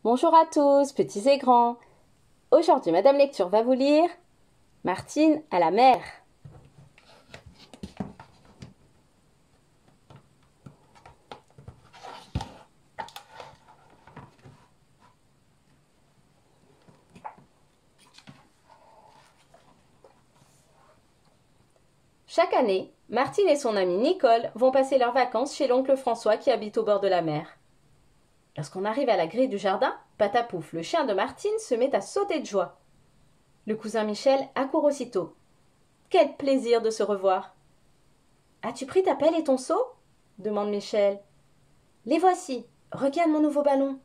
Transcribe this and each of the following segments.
Bonjour à tous, petits et grands. Aujourd'hui, Madame Lecture va vous lire Martine à la mer. Chaque année, Martine et son amie Nicole vont passer leurs vacances chez l'oncle François qui habite au bord de la mer. Lorsqu'on arrive à la grille du jardin, Patapouf, le chien de Martine, se met à sauter de joie. Le cousin Michel accourt aussitôt. Quel plaisir de se revoir. As-tu pris ta pelle et ton seau demande Michel. Les voici. Regarde mon nouveau ballon.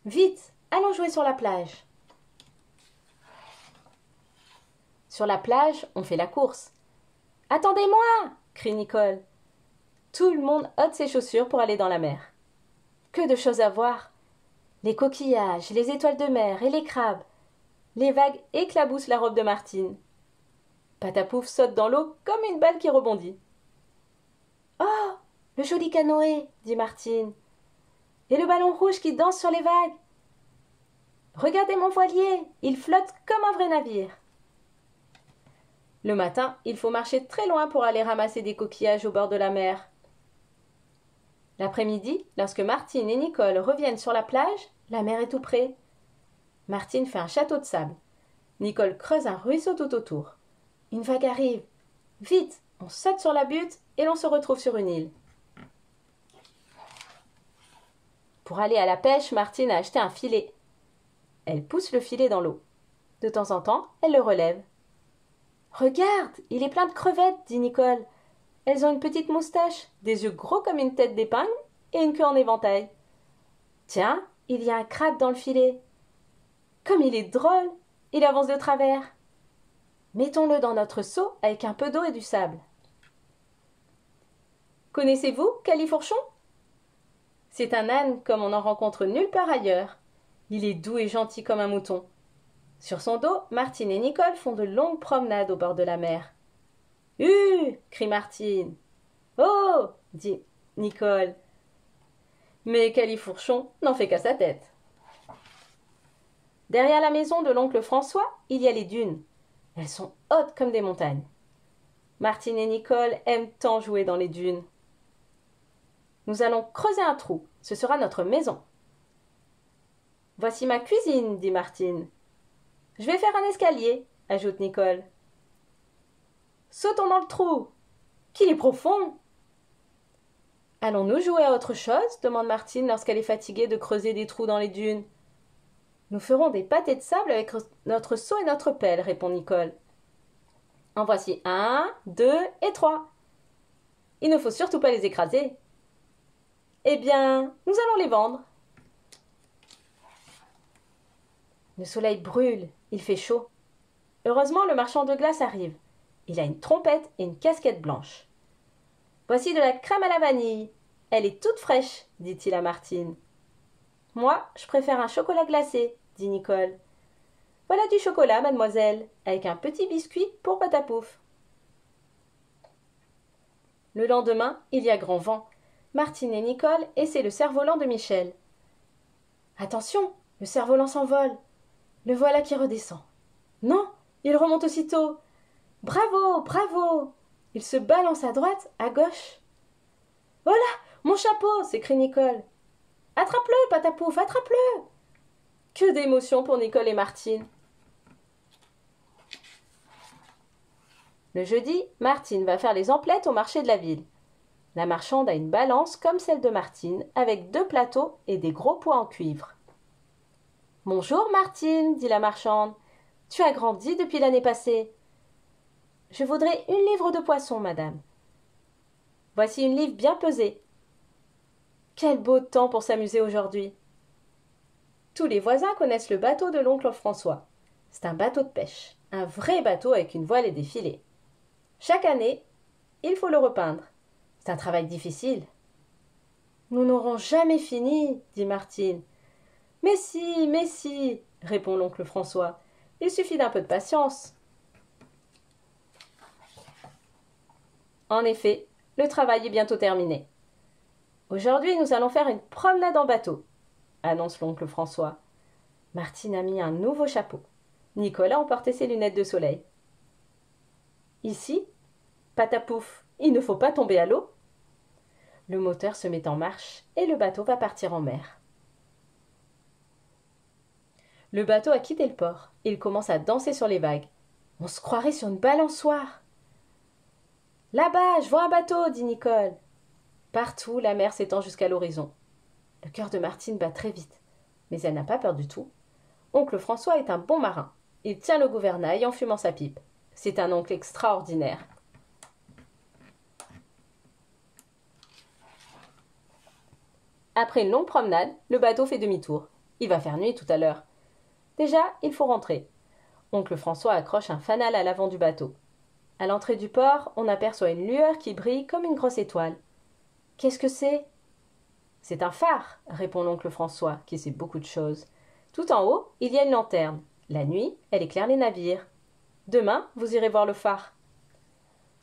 Vite, allons jouer sur la plage. Sur la plage, on fait la course. Attendez-moi crie Nicole. Tout le monde ôte ses chaussures pour aller dans la mer. Que de choses à voir. Les coquillages, les étoiles de mer et les crabes. Les vagues éclaboussent la robe de Martine. Patapouf saute dans l'eau comme une balle qui rebondit. Oh, le joli canoë, dit Martine. Et le ballon rouge qui danse sur les vagues. Regardez mon voilier, il flotte comme un vrai navire. Le matin, il faut marcher très loin pour aller ramasser des coquillages au bord de la mer. L'après-midi, lorsque Martine et Nicole reviennent sur la plage, la mer est tout près. Martine fait un château de sable. Nicole creuse un ruisseau tout autour. Une vague arrive. Vite, on saute sur la butte et l'on se retrouve sur une île. Pour aller à la pêche, Martine a acheté un filet. Elle pousse le filet dans l'eau. De temps en temps, elle le relève. « Regarde, il est plein de crevettes, dit Nicole. Elles ont une petite moustache, des yeux gros comme une tête d'épingle et une queue en éventail. Tiens, il y a un crabe dans le filet. Comme il est drôle, il avance de travers. Mettons-le dans notre seau avec un peu d'eau et du sable. » Connaissez-vous Califourchon ? C'est un âne comme on n'en rencontre nulle part ailleurs. Il est doux et gentil comme un mouton. Sur son dos, Martine et Nicole font de longues promenades au bord de la mer. « crie Martine. « Oh !» dit Nicole. Mais Califourchon n'en fait qu'à sa tête. Derrière la maison de l'oncle François, il y a les dunes. Elles sont hautes comme des montagnes. Martine et Nicole aiment tant jouer dans les dunes. Nous allons creuser un trou. Ce sera notre maison. « Voici ma cuisine, dit Martine. Je vais faire un escalier, ajoute Nicole. Sautons dans le trou. Qu'il est profond. Allons-nous jouer à autre chose demande Martine lorsqu'elle est fatiguée de creuser des trous dans les dunes. Nous ferons des pâtés de sable avec notre seau et notre pelle, répond Nicole. En voici 1, 2 et 3. Il ne faut surtout pas les écraser. Eh bien, nous allons les vendre. Le soleil brûle, il fait chaud. Heureusement, le marchand de glace arrive. Il a une trompette et une casquette blanche. « Voici de la crème à la vanille. Elle est toute fraîche, dit-il à Martine. « Moi, je préfère un chocolat glacé, dit Nicole. « Voilà du chocolat, mademoiselle, avec un petit biscuit pour Patapouf. » Le lendemain, il y a grand vent. Martine et Nicole essaient le cerf-volant de Michel. « Attention, le cerf-volant s'envole. Le voilà qui redescend. Non, il remonte aussitôt. Bravo, bravo. Il se balance à droite, à gauche. Voilà, mon chapeau s'écrie Nicole. Attrape-le, Patapouf, attrape-le. Que d'émotion pour Nicole et Martine. Le jeudi, Martine va faire les emplettes au marché de la ville. La marchande a une balance comme celle de Martine, avec 2 plateaux et des gros poids en cuivre. « Bonjour, Martine, dit la marchande. Tu as grandi depuis l'année passée. Je voudrais 1 livre de poisson, madame. Voici 1 livre bien pesée. Quel beau temps pour s'amuser aujourd'hui. Tous les voisins connaissent le bateau de l'oncle François. C'est un bateau de pêche, un vrai bateau avec une voile et des filets. Chaque année, il faut le repeindre. C'est un travail difficile. Nous n'aurons jamais fini, dit Martine. Mais si, répond l'oncle François. Il suffit d'un peu de patience. En effet, le travail est bientôt terminé. Aujourd'hui, nous allons faire une promenade en bateau. annonce l'oncle François. Martine a mis un nouveau chapeau. Nicole a emporté ses lunettes de soleil. Ici, patapouf, il ne faut pas tomber à l'eau. Le moteur se met en marche et le bateau va partir en mer. Le bateau a quitté le port. Il commence à danser sur les vagues. On se croirait sur une balançoire. Là-bas, je vois un bateau, dit Nicole. Partout, la mer s'étend jusqu'à l'horizon. Le cœur de Martine bat très vite, mais elle n'a pas peur du tout. Oncle François est un bon marin. Il tient le gouvernail en fumant sa pipe. C'est un oncle extraordinaire. Après une longue promenade, le bateau fait demi-tour. Il va faire nuit tout à l'heure. Déjà, il faut rentrer. Oncle François accroche un fanal à l'avant du bateau. À l'entrée du port, on aperçoit une lueur qui brille comme une grosse étoile. Qu'est-ce que c'est ? C'est un phare, répond l'oncle François, qui sait beaucoup de choses. Tout en haut, il y a une lanterne. La nuit, elle éclaire les navires. Demain, vous irez voir le phare.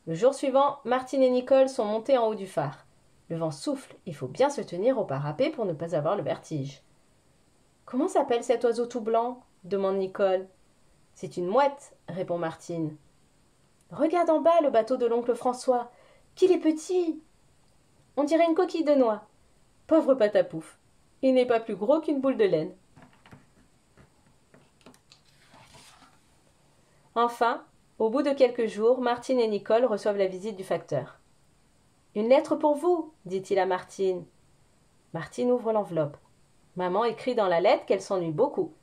Le jour suivant, Martine et Nicole sont montées en haut du phare. Le vent souffle, il faut bien se tenir au parapet pour ne pas avoir le vertige. Comment s'appelle cet oiseau tout blanc ? Demande Nicole. C'est une mouette, répond Martine. Regarde en bas le bateau de l'oncle François. Qu'il est petit ! On dirait une coquille de noix. Pauvre patapouf, il n'est pas plus gros qu'une boule de laine. Enfin, au bout de quelques jours, Martine et Nicole reçoivent la visite du facteur. « Une lettre pour vous » dit-il à Martine. Martine ouvre l'enveloppe. Maman écrit dans la lettre qu'elle s'ennuie beaucoup.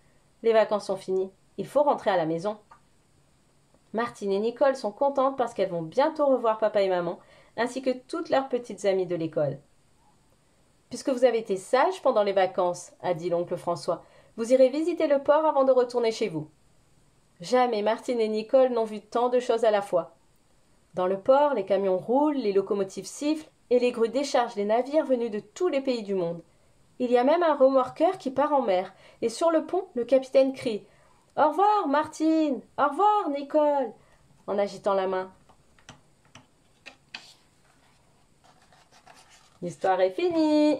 Les vacances sont finies. Il faut rentrer à la maison. Martine et Nicole sont contentes parce qu'elles vont bientôt revoir papa et maman, ainsi que toutes leurs petites amies de l'école. « Puisque vous avez été sages pendant les vacances, a dit l'oncle François, vous irez visiter le port avant de retourner chez vous. » Jamais Martine et Nicole n'ont vu tant de choses à la fois. Dans le port, les camions roulent, les locomotives sifflent et les grues déchargent les navires venus de tous les pays du monde. Il y a même un remorqueur qui part en mer et sur le pont, le capitaine crie « Au revoir, Martine ! Au revoir, Nicole !» en agitant la main. L'histoire est finie.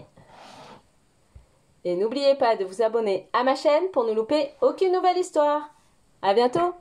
Et n'oubliez pas de vous abonner à ma chaîne pour ne louper aucune nouvelle histoire. À bientôt!